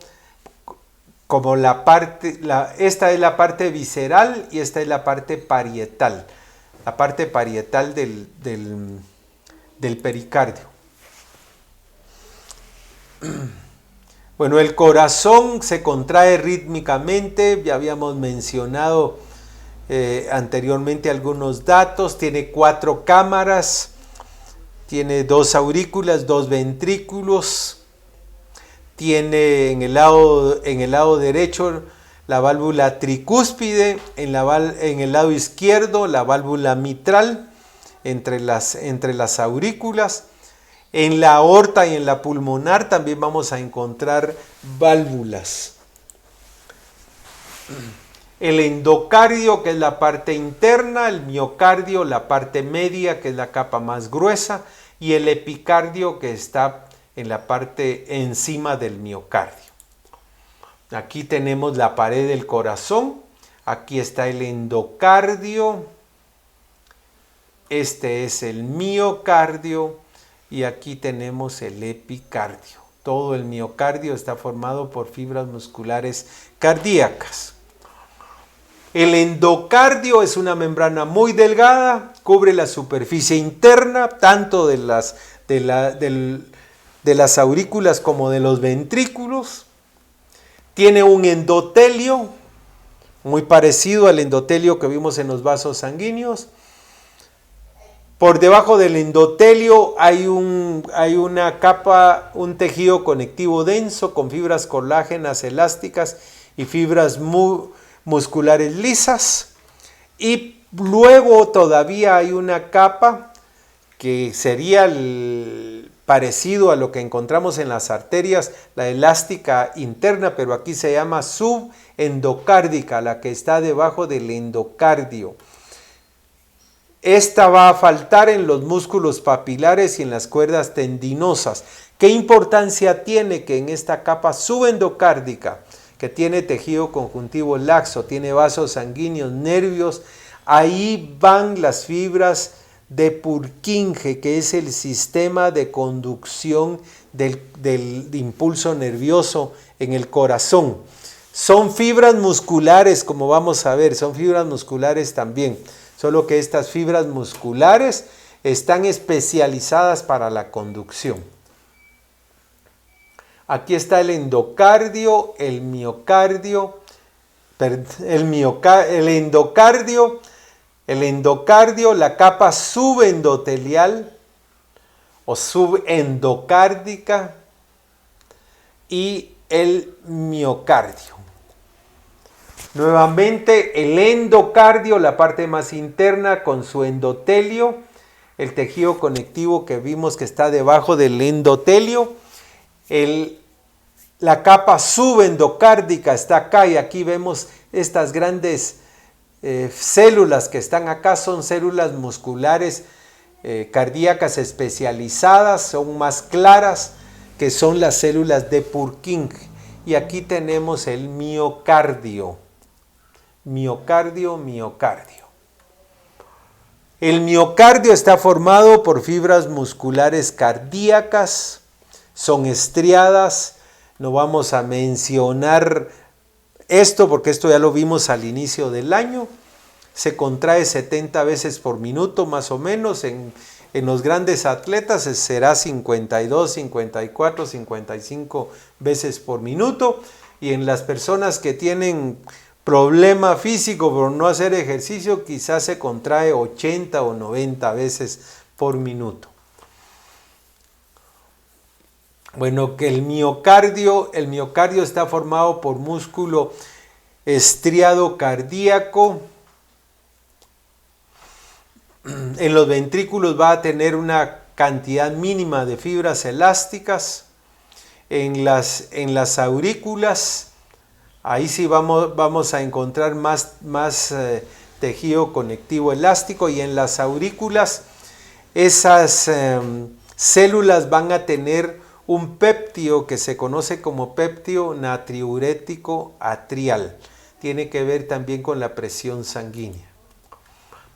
esta es la parte visceral y esta es la parte parietal. La parte parietal del pericardio. Bueno, el corazón se contrae rítmicamente, ya habíamos mencionado anteriormente algunos datos, tiene 4 cámaras, tiene dos aurículas, dos ventrículos, tiene en el lado derecho la válvula tricúspide, en el lado izquierdo la válvula mitral entre las aurículas. En la aorta y en la pulmonar también vamos a encontrar válvulas. El endocardio, que es la parte interna, el miocardio, la parte media, que es la capa más gruesa, y el epicardio, que está en la parte encima del miocardio. Aquí tenemos la pared del corazón, aquí está el endocardio, este es el miocardio y aquí tenemos el epicardio. Todo el miocardio está formado por fibras musculares cardíacas. El endocardio es una membrana muy delgada, cubre la superficie interna tanto de las aurículas como de los ventrículos. Tiene un endotelio muy parecido al endotelio que vimos en los vasos sanguíneos. Por debajo del endotelio hay una capa, un tejido conectivo denso con fibras colágenas elásticas y fibras musculares lisas. Y luego todavía hay una capa que sería parecido a lo que encontramos en las arterias, la elástica interna, pero aquí se llama subendocárdica, la que está debajo del endocardio. Esta va a faltar en los músculos papilares y en las cuerdas tendinosas. ¿Qué importancia tiene que en esta capa subendocárdica, que tiene tejido conjuntivo laxo, tiene vasos sanguíneos, nervios, ahí van las fibras de Purkinje, que es el sistema de conducción del impulso nervioso en el corazón? Son fibras musculares, como vamos a ver, son fibras musculares también, solo que estas fibras musculares están especializadas para la conducción. Aquí está el endocardio, el endocardio, la capa subendotelial o subendocárdica y el miocardio. Nuevamente el endocardio, la parte más interna con su endotelio, el tejido conectivo que vimos que está debajo del endotelio. La capa subendocárdica está acá y aquí vemos estas grandes células que están acá, son células musculares cardíacas especializadas, son más claras, que son las células de Purkinje. Y aquí tenemos el miocardio. Miocardio. El miocardio está formado por fibras musculares cardíacas, son estriadas. No vamos a mencionar esto porque esto ya lo vimos al inicio del año. Se contrae 70 veces por minuto más o menos. En los grandes atletas será 52, 54, 55 veces por minuto. Y en las personas que tienen problema físico por no hacer ejercicio, quizás se contrae 80 o 90 veces por minuto. Bueno, que el miocardio está formado por músculo estriado cardíaco. En los ventrículos va a tener una cantidad mínima de fibras elásticas. En las aurículas, ahí sí vamos a encontrar más tejido conectivo elástico, y en las aurículas esas células van a tener un péptido que se conoce como péptido natriurético atrial. Tiene que ver también con la presión sanguínea.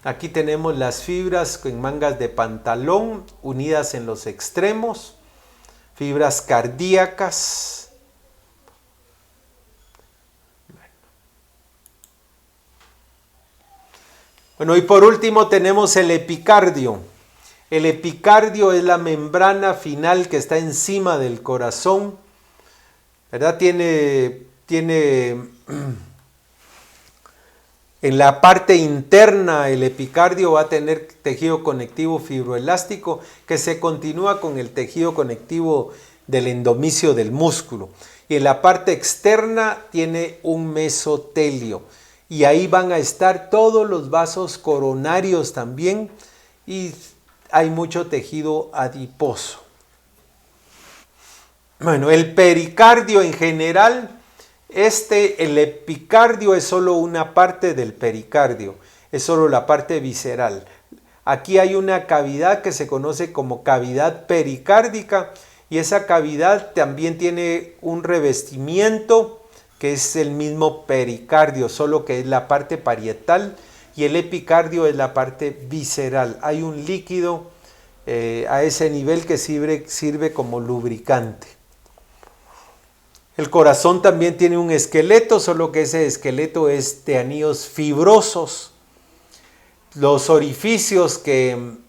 Aquí tenemos las fibras en mangas de pantalón unidas en los extremos, fibras cardíacas. Bueno, y por último tenemos el epicardio. El epicardio es la membrana final que está encima del corazón, ¿verdad? Tiene En la parte interna el epicardio va a tener tejido conectivo fibroelástico que se continúa con el tejido conectivo del endomisio del músculo. Y en la parte externa tiene un mesotelio. Y ahí van a estar todos los vasos coronarios también. Y hay mucho tejido adiposo. Bueno, el pericardio en general, el epicardio es solo una parte del pericardio, es solo la parte visceral. Aquí hay una cavidad que se conoce como cavidad pericárdica y esa cavidad también tiene un revestimiento que es el mismo pericardio, solo que es la parte parietal y el epicardio es la parte visceral. Hay un líquido a ese nivel que sirve como lubricante. El corazón también tiene un esqueleto, solo que ese esqueleto es de anillos fibrosos. Los orificios en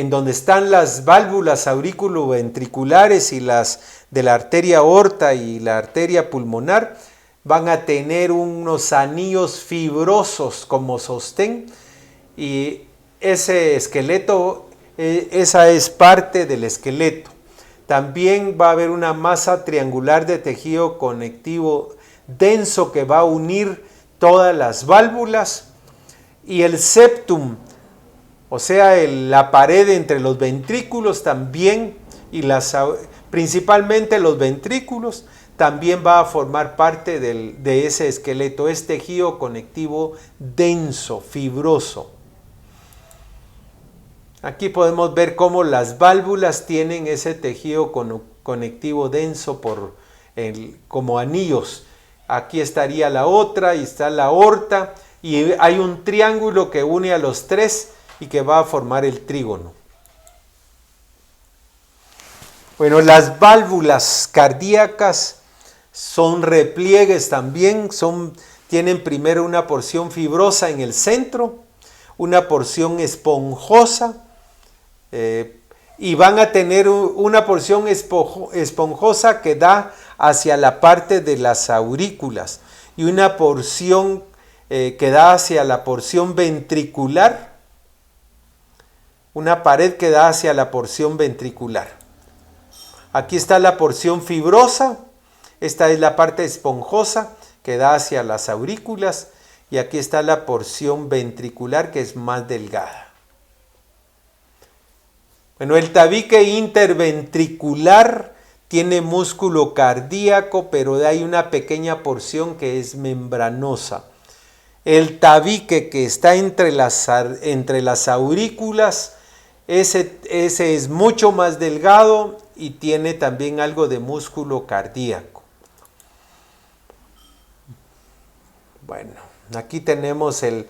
donde están las válvulas auriculoventriculares y las de la arteria aorta y la arteria pulmonar van a tener unos anillos fibrosos como sostén y ese esqueleto, esa es parte del esqueleto. También va a haber una masa triangular de tejido conectivo denso que va a unir todas las válvulas y el septum, o sea, la pared entre los ventrículos también y principalmente los ventrículos también va a formar parte de ese esqueleto, es tejido conectivo denso, fibroso. Aquí podemos ver cómo las válvulas tienen ese tejido conectivo denso como anillos. Aquí estaría la otra y está la aorta y hay un triángulo que une a los tres y que va a formar el trígono. Bueno, las válvulas cardíacas son repliegues también, tienen primero una porción fibrosa en el centro, una porción esponjosa, y van a tener una porción esponjosa que da hacia la parte de las aurículas y una porción que da hacia la porción ventricular, una pared que da hacia la porción ventricular. Aquí está la porción fibrosa, esta es la parte esponjosa que da hacia las aurículas y aquí está la porción ventricular que es más delgada. Bueno, el tabique interventricular tiene músculo cardíaco, pero hay una pequeña porción que es membranosa. El tabique que está entre las aurículas, ese es mucho más delgado y tiene también algo de músculo cardíaco. Bueno, aquí tenemos el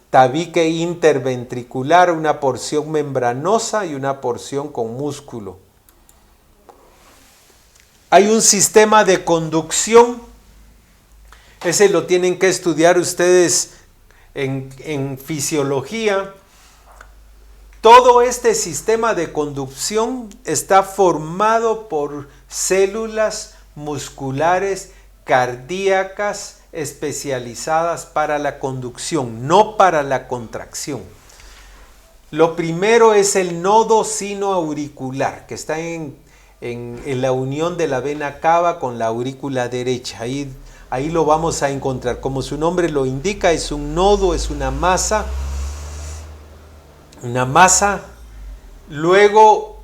tabique interventricular, una porción membranosa y una porción con músculo. Hay un sistema de conducción, ese lo tienen que estudiar ustedes en fisiología. Todo este sistema de conducción está formado por células musculares cardíacas especializadas para la conducción, no para la contracción. Lo primero es el nodo sinoauricular, que está en la unión de la vena cava con la aurícula derecha. Ahí lo vamos a encontrar. Como su nombre lo indica, es un nodo, es una masa. Luego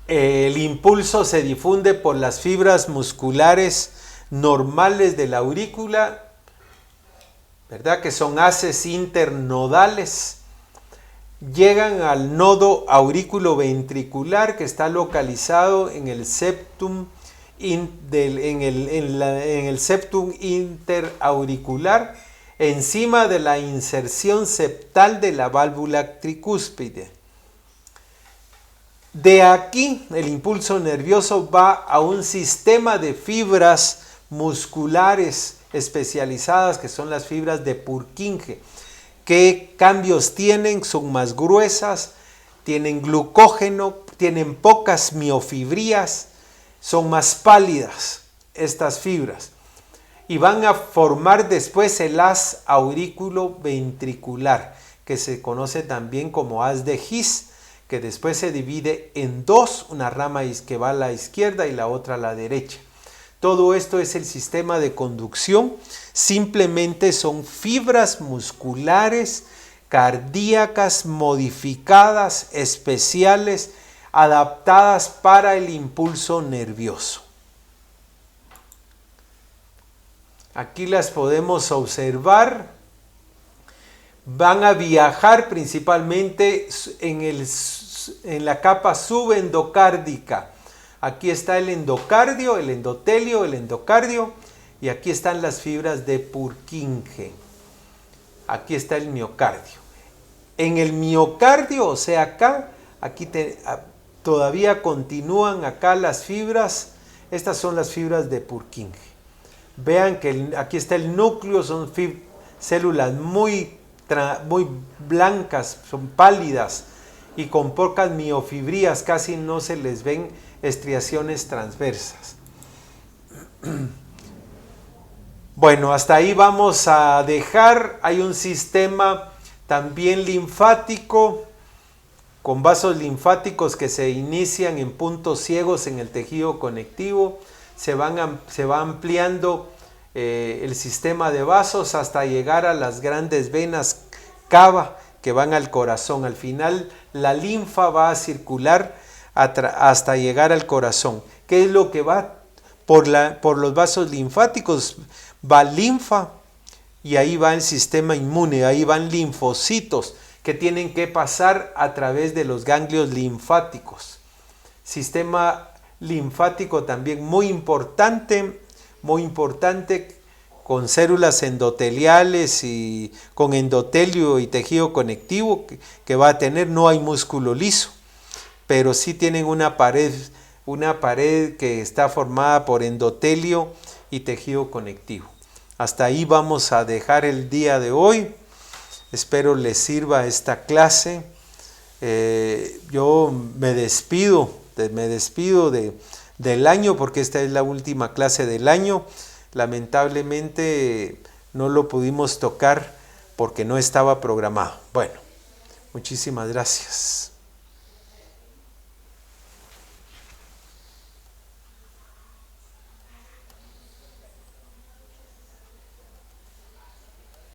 el impulso se difunde por las fibras musculares normales de la aurícula, ¿verdad? Que son haces internodales. Llegan al nodo aurículo-ventricular que está localizado en el septum, en el septum interauricular, encima de la inserción septal de la válvula tricúspide. De aquí el impulso nervioso va a un sistema de fibras musculares especializadas que son las fibras de Purkinje. ¿Qué cambios tienen? Son más gruesas, tienen glucógeno, tienen pocas miofibrías, son más pálidas estas fibras. y van a formar después el haz auriculoventricular, que se conoce también como haz de His, que después se divide en dos, una rama que va a la izquierda y la otra a la derecha. Todo esto es el sistema de conducción, simplemente son fibras musculares cardíacas modificadas, especiales, adaptadas para el impulso nervioso. Aquí las podemos observar. Van a viajar principalmente en la capa subendocárdica. Aquí está el endocardio, el endotelio, el endocardio, y aquí están las fibras de Purkinje. Aquí está el miocardio. En el miocardio, o sea acá, todavía continúan acá las fibras. Estas son las fibras de Purkinje. Vean que aquí está el núcleo, son células muy blancas, son pálidas y con pocas miofibrías, casi no se les ven estriaciones transversas. Bueno, hasta ahí vamos a dejar. Hay un sistema también linfático, con vasos linfáticos que se inician en puntos ciegos en el tejido conectivo, se va ampliando el sistema de vasos hasta llegar a las grandes venas cava que van al corazón. Al final la linfa va a circular hasta llegar al corazón. ¿Qué es lo que va por los vasos linfáticos? Va linfa y ahí va el sistema inmune, ahí van linfocitos que tienen que pasar a través de los ganglios linfáticos. Sistema linfático también muy importante, con células endoteliales y con endotelio y tejido conectivo que va a tener. No hay músculo liso, pero sí tienen una pared que está formada por endotelio y tejido conectivo. Hasta ahí vamos a dejar el día de hoy. Espero les sirva esta clase. Yo me despido del año, porque esta es la última clase del año. Lamentablemente no lo pudimos tocar porque no estaba programado. Bueno, muchísimas gracias.